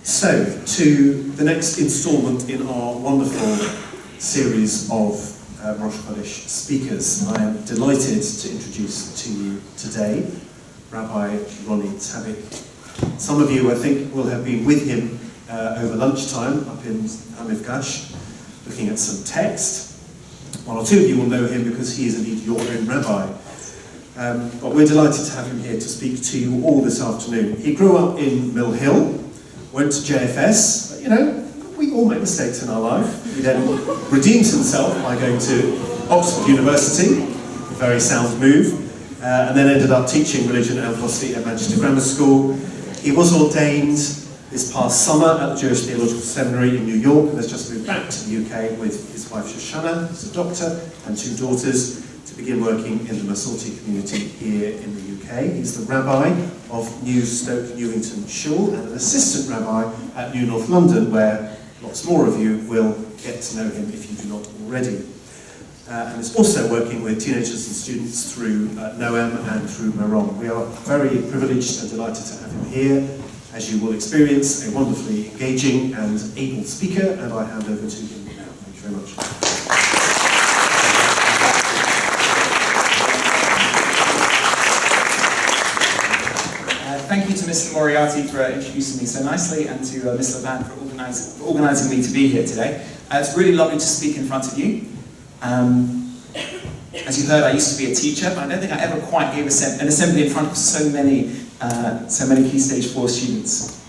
So, to the next instalment in our wonderful series of Rosh Chodesh speakers. I am delighted to introduce to you today Rabbi Roni Tabick. Some of you, I think, will have been with him over lunchtime up in Hamivgash, looking at some text. One or two of you will know him because he is indeed your own rabbi. But we're delighted to have him here to speak to you all this afternoon. He grew up in Mill Hill, went to JFS, but, you know, we all make mistakes in our life. He then redeemed himself by going to Oxford University, a very sound move, and then ended up teaching religion and philosophy at Manchester Grammar School. He was ordained this past summer at the Jewish Theological Seminary in New York and has just moved back to the UK with his wife Shoshana, who's a doctor, and two daughters, to begin working in the Masorti community here in the UK. He's the rabbi of New Stoke Newington Shul and an assistant rabbi at New North London, where lots more of you will get to know him if you do not already. And is also working with teenagers and students through Noam and through Meron. We are very privileged and delighted to have him here. As you will experience, a wonderfully engaging and able speaker, and I hand over to him now. Thank you very much. Thank you to Mr. Moriarty for introducing me so nicely, and to Ms. Levan for organising me to be here today. It's really lovely to speak in front of you. As you heard, I used to be a teacher, but I don't think I ever quite gave an assembly in front of so many Key Stage 4 students.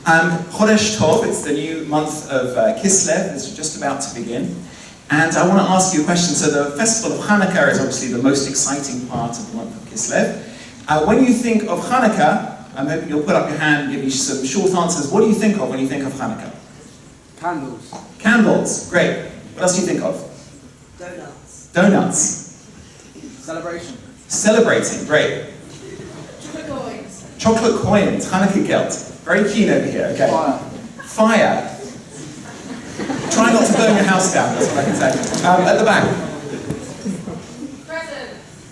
Chodesh Tov, it's the new month of Kislev, it's just about to begin. And I want to ask you a question. So the festival of Hanukkah is obviously the most exciting part of the month of Kislev. When you think of Hanukkah, I'm hoping you'll put up your hand and give me some short answers. What do you think of when you think of Hanukkah? Candles. Candles, great. What else do you think of? Donuts. Donuts. Celebration. Celebrating, great. Chocolate coins. Chocolate coins, Hanukkah gelt. Very keen over here, okay. Fire. Try not to burn your house down, that's what I can say. At the back.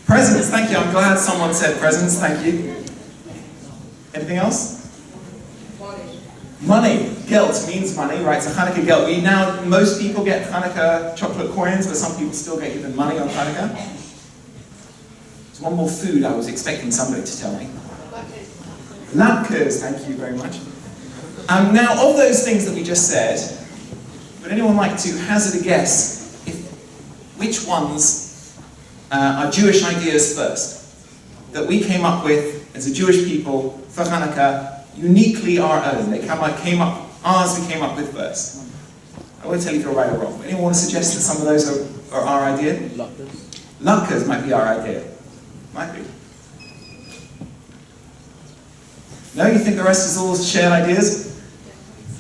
Presents, thank you. I'm glad someone said presents, thank you. Anything else? Money. Money. Gelt means money, right? So Hanukkah gelt. Most people get Hanukkah chocolate coins, but some people still get given money on Hanukkah. There's one more food I was expecting somebody to tell me. Latkes, thank you very much. Now, of those things that we just said, would anyone like to hazard a guess which ones are Jewish ideas first, that we came up with as a Jewish people for Hanukkah, uniquely our own? They came up, ours we came up with first. I won't tell you if you're right or wrong. Anyone want to suggest that some of those are our idea? Latkes might be our idea. Might be. No, you think the rest is all shared ideas?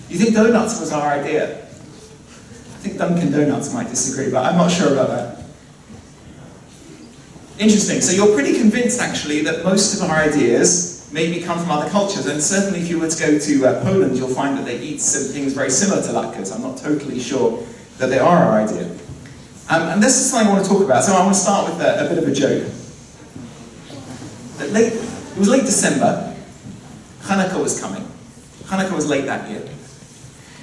You think donuts was our idea? I think Dunkin' Donuts might disagree, but I'm not sure about that. Interesting. So you're pretty convinced, actually, that most of our ideas maybe come from other cultures, and certainly if you were to go to Poland, you'll find that they eat some things very similar to latkes. I'm not totally sure that they are our idea. And this is something I want to talk about. So I want to start with a bit of a joke. It was late December. Hanukkah was coming. Hanukkah was late that year.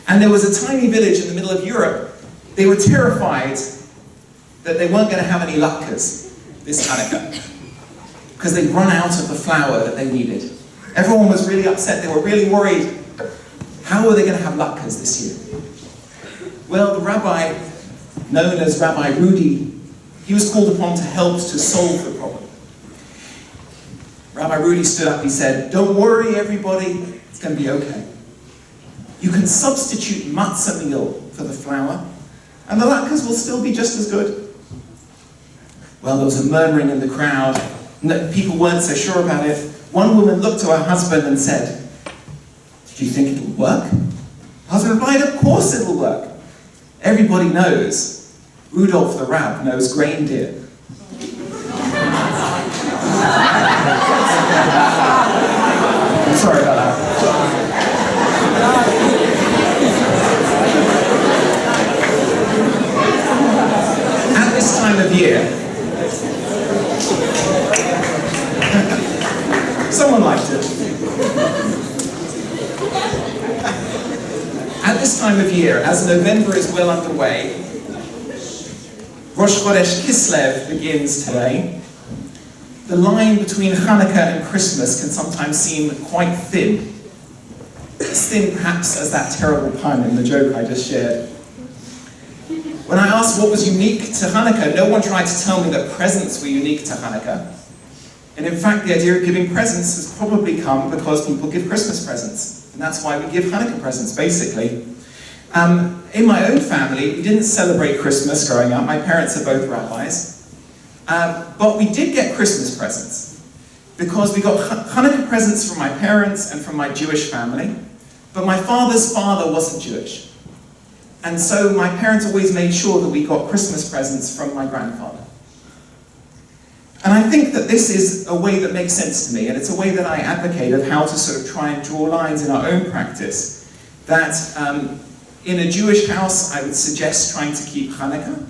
And there was a tiny village in the middle of Europe. They were terrified that they weren't going to have any latkes this Hanukkah, because they'd run out of the flour that they needed. Everyone was really upset. They were really worried. How are they going to have latkes this year? Well, the rabbi, known as Rabbi Rudy, he was called upon to help to solve the problem. Rabbi Rudy stood up. He said, "Don't worry, everybody. It's going to be okay. You can substitute matzah meal for the flour, and the latkes will still be just as good." Well, there was a murmuring in the crowd. People weren't so sure about it. One woman looked to her husband and said, "Do you think it'll work?" Her husband replied, "Of course it'll work. Everybody knows. Rudolph the Rab knows reindeer." I'm sorry about that. At this time of year, someone liked it. time of year, as November is well underway, Rosh Chodesh Kislev begins today. The line between Hanukkah and Christmas can sometimes seem quite thin. As thin perhaps as that terrible pun in the joke I just shared. When I asked what was unique to Hanukkah, no one tried to tell me that presents were unique to Hanukkah. And in fact, the idea of giving presents has probably come because people give Christmas presents. And that's why we give Hanukkah presents, basically. In my own family, we didn't celebrate Christmas growing up. My parents are both rabbis. But we did get Christmas presents. Because we got Hanukkah presents from my parents and from my Jewish family. But my father's father wasn't Jewish. And so my parents always made sure that we got Christmas presents from my grandfather. And I think that this is a way that makes sense to me, and it's a way that I advocate of how to sort of try and draw lines in our own practice. That in a Jewish house, I would suggest trying to keep Hanukkah,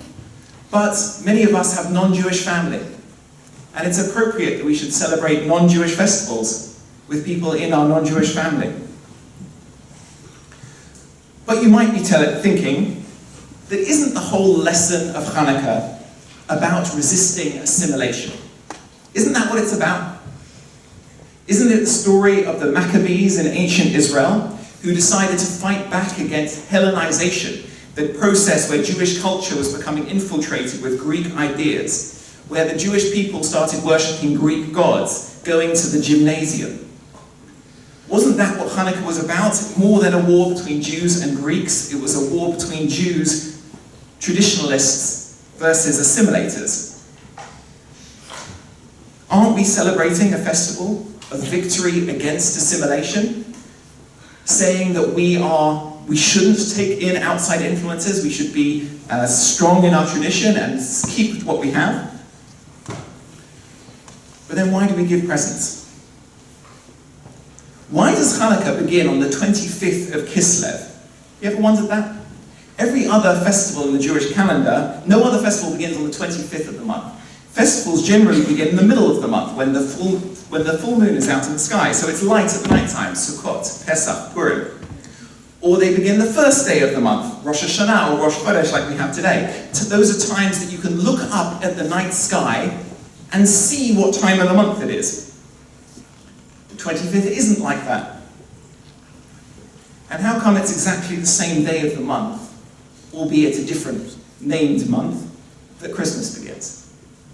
but many of us have non-Jewish family. And it's appropriate that we should celebrate non-Jewish festivals with people in our non-Jewish family. But you might be thinking that isn't the whole lesson of Hanukkah about resisting assimilation? Isn't that what it's about? Isn't it the story of the Maccabees in ancient Israel who decided to fight back against Hellenization, the process where Jewish culture was becoming infiltrated with Greek ideas, where the Jewish people started worshipping Greek gods, going to the gymnasium? Wasn't that what Hanukkah was about? More than a war between Jews and Greeks, it was a war between Jews, traditionalists, versus assimilators. Aren't we celebrating a festival of victory against assimilation? Saying that we shouldn't take in outside influences, we should be strong in our tradition and keep what we have? But then why do we give presents? Why does Hanukkah begin on the 25th of Kislev? You ever wondered that? Every other festival in the Jewish calendar, no other festival begins on the 25th of the month. Festivals generally begin in the middle of the month, when the full moon is out in the sky, so it's light at night time, Sukkot, Pesach, Purim. Or they begin the first day of the month, Rosh Hashanah or Rosh Chodesh like we have today. Those are times that you can look up at the night sky and see what time of the month it is. The 25th isn't like that. And how come it's exactly the same day of the month, albeit a different named month, that Christmas begins?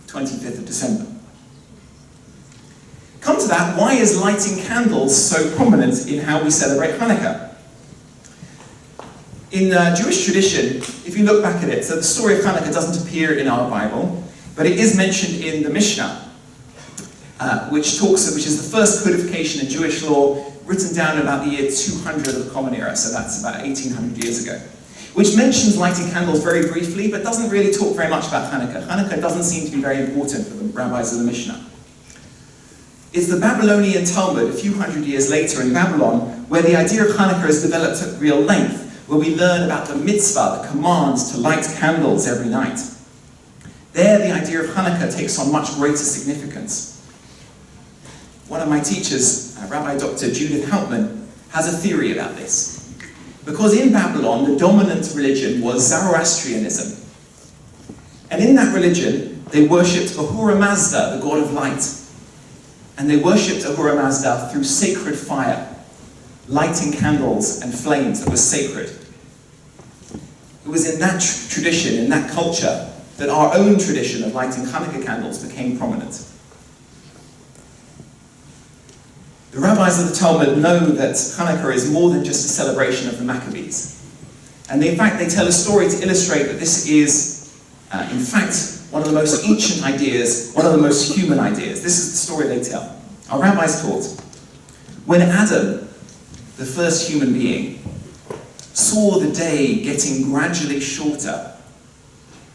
25th of December. Come to that, why is lighting candles so prominent in how we celebrate Hanukkah? In Jewish tradition, if you look back at it, so the story of Hanukkah doesn't appear in our Bible, but it is mentioned in the Mishnah, which is the first codification in Jewish law, written down about the year 200 of the Common Era, so that's about 1800 years ago, which mentions lighting candles very briefly, but doesn't really talk very much about Hanukkah. Hanukkah doesn't seem to be very important for the rabbis of the Mishnah. It's the Babylonian Talmud, a few hundred years later in Babylon, where the idea of Hanukkah is developed at real length, where we learn about the mitzvah, the commands to light candles every night. There, the idea of Hanukkah takes on much greater significance. One of my teachers, Rabbi Dr. Judith Hauptman, has a theory about this. Because in Babylon, the dominant religion was Zoroastrianism. And in that religion, they worshipped Ahura Mazda, the god of light. And they worshipped Ahura Mazda through sacred fire, lighting candles and flames that was sacred. It was in that tradition, in that culture, that our own tradition of lighting Hanukkah candles became prominent. The rabbis of the Talmud know that Hanukkah is more than just a celebration of the Maccabees. And in fact, they tell a story to illustrate that this is, in fact, one of the most ancient ideas, one of the most human ideas. This is the story they tell. Our rabbis taught, when Adam, the first human being, saw the day getting gradually shorter,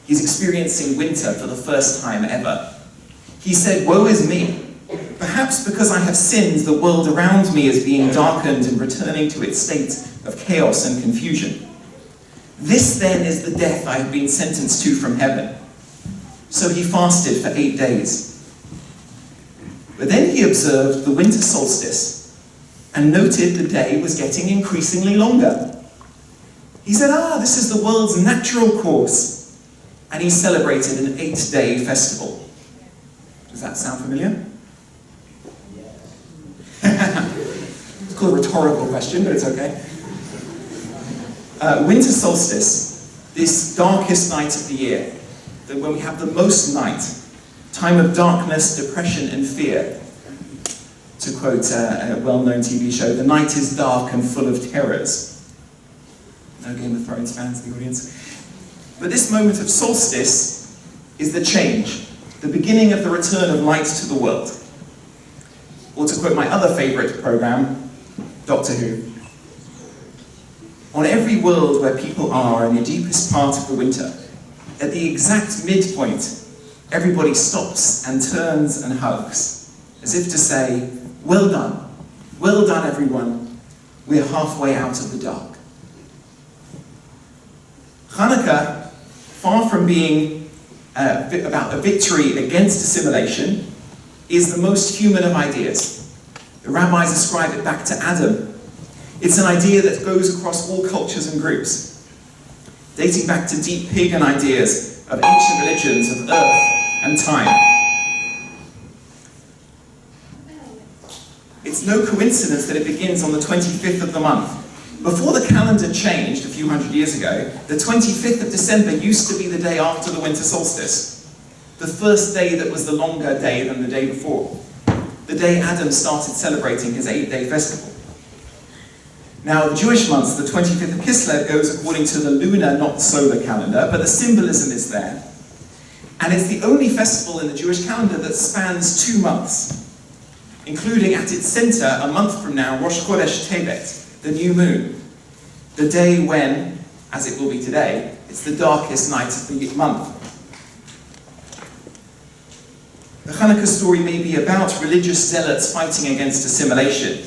he's experiencing winter for the first time ever, he said, "Woe is me. Perhaps because I have sinned, the world around me is being darkened and returning to its state of chaos and confusion. This then is the death I have been sentenced to from heaven." So he fasted for 8 days. But then he observed the winter solstice and noted the day was getting increasingly longer. He said, this is the world's natural course. And he celebrated an 8-day festival. Does that sound familiar? It's called a rhetorical question, but it's okay. Winter solstice, this darkest night of the year, when we have the most night, time of darkness, depression, and fear. To quote a well-known TV show, the night is dark and full of terrors. No Game of Thrones fans in the audience. But this moment of solstice is the change, the beginning of the return of light to the world. Or to quote my other favourite programme, Doctor Who. On every world where people are in the deepest part of the winter, at the exact midpoint, everybody stops and turns and hugs, as if to say, well done everyone, we're halfway out of the dark. Hanukkah, far from being about a victory against assimilation, is the most human of ideas. The rabbis ascribe it back to Adam. It's an idea that goes across all cultures and groups, dating back to deep pagan ideas of ancient religions of earth and time. It's no coincidence that it begins on the 25th of the month. Before the calendar changed a few hundred years ago, the 25th of December used to be the day after the winter solstice, the first day that was the longer day than the day before, the day Adam started celebrating his 8-day festival. Now, the Jewish month, the 25th of Kislev, goes according to the lunar, not solar calendar, but the symbolism is there. And it's the only festival in the Jewish calendar that spans 2 months, including at its center, a month from now, Rosh Chodesh Tabick, the new moon, the day when, as it will be today, it's the darkest night of the month. The Hanukkah story may be about religious zealots fighting against assimilation,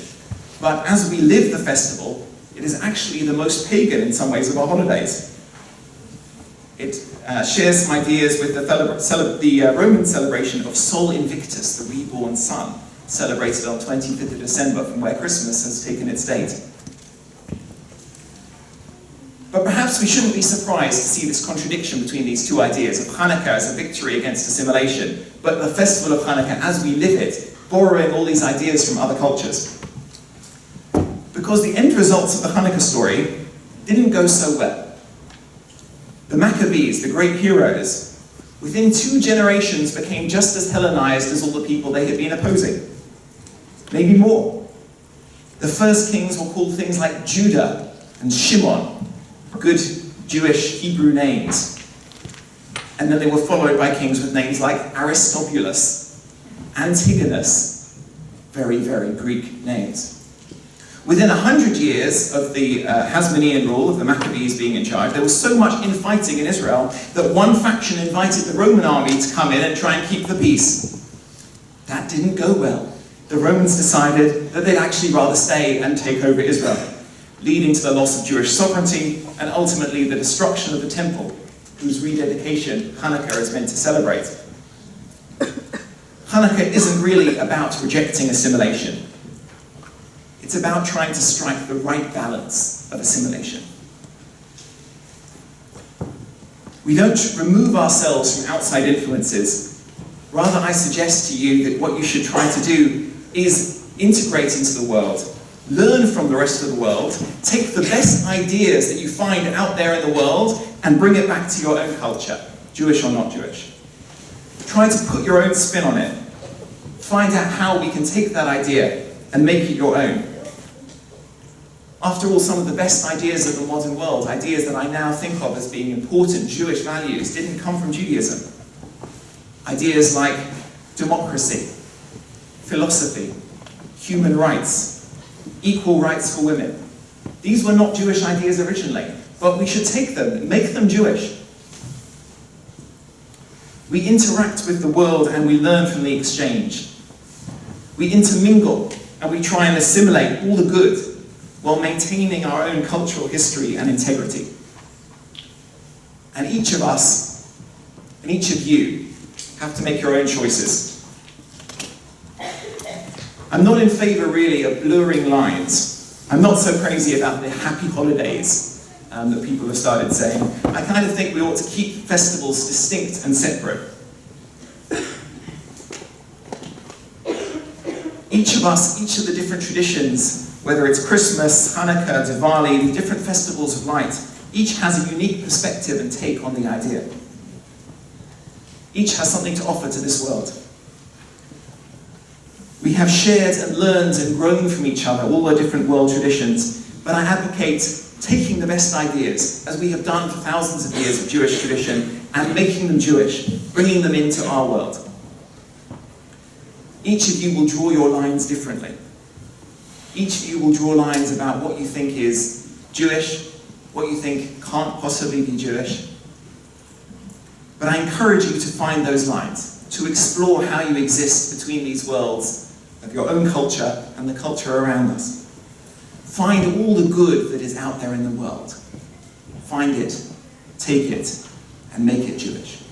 but as we live the festival, it is actually the most pagan in some ways of our holidays. It shares some ideas with the Roman celebration of Sol Invictus, the reborn sun, celebrated on 25th of December, from where Christmas has taken its date. But perhaps we shouldn't be surprised to see this contradiction between these two ideas of Hanukkah as a victory against assimilation, but the festival of Hanukkah as we live it, borrowing all these ideas from other cultures. Because the end results of the Hanukkah story didn't go so well. The Maccabees, the great heroes, within 2 generations became just as Hellenized as all the people they had been opposing. Maybe more. The first kings were called things like Judah and Shimon, good Jewish Hebrew names. And then they were followed by kings with names like Aristobulus, Antigonus, very, very Greek names. Within 100 years of the Hasmonean rule, of the Maccabees being in charge, there was so much infighting in Israel that one faction invited the Roman army to come in and try and keep the peace. That didn't go well. The Romans decided that they'd actually rather stay and take over Israel, leading to the loss of Jewish sovereignty and ultimately the destruction of the temple, whose rededication Hanukkah is meant to celebrate. Hanukkah isn't really about rejecting assimilation. It's about trying to strike the right balance of assimilation. We don't remove ourselves from outside influences. Rather, I suggest to you that what you should try to do is integrate into the world, learn from the rest of the world, take the best ideas that you find out there in the world and bring it back to your own culture, Jewish or not Jewish. Try to put your own spin on it. Find out how we can take that idea and make it your own. After all, some of the best ideas of the modern world, ideas that I now think of as being important Jewish values, didn't come from Judaism. Ideas like democracy, philosophy, human rights, equal rights for women. These were not Jewish ideas originally, but we should take them and make them Jewish. We interact with the world and we learn from the exchange. We intermingle and we try and assimilate all the good while maintaining our own cultural history and integrity. And each of us, and each of you, have to make your own choices. I'm not in favor, really, of blurring lines. I'm not so crazy about the happy holidays that people have started saying. I kind of think we ought to keep festivals distinct and separate. Each of us, each of the different traditions, whether it's Christmas, Hanukkah, Diwali, the different festivals of light, each has a unique perspective and take on the idea. Each has something to offer to this world. We have shared and learned and grown from each other, all the different world traditions, but I advocate taking the best ideas, as we have done for thousands of years of Jewish tradition, and making them Jewish, bringing them into our world. Each of you will draw your lines differently. Each of you will draw lines about what you think is Jewish, what you think can't possibly be Jewish. But I encourage you to find those lines, to explore how you exist between these worlds of your own culture and the culture around us. Find all the good that is out there in the world. Find it, take it, and make it Jewish.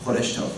Chodesh Tov.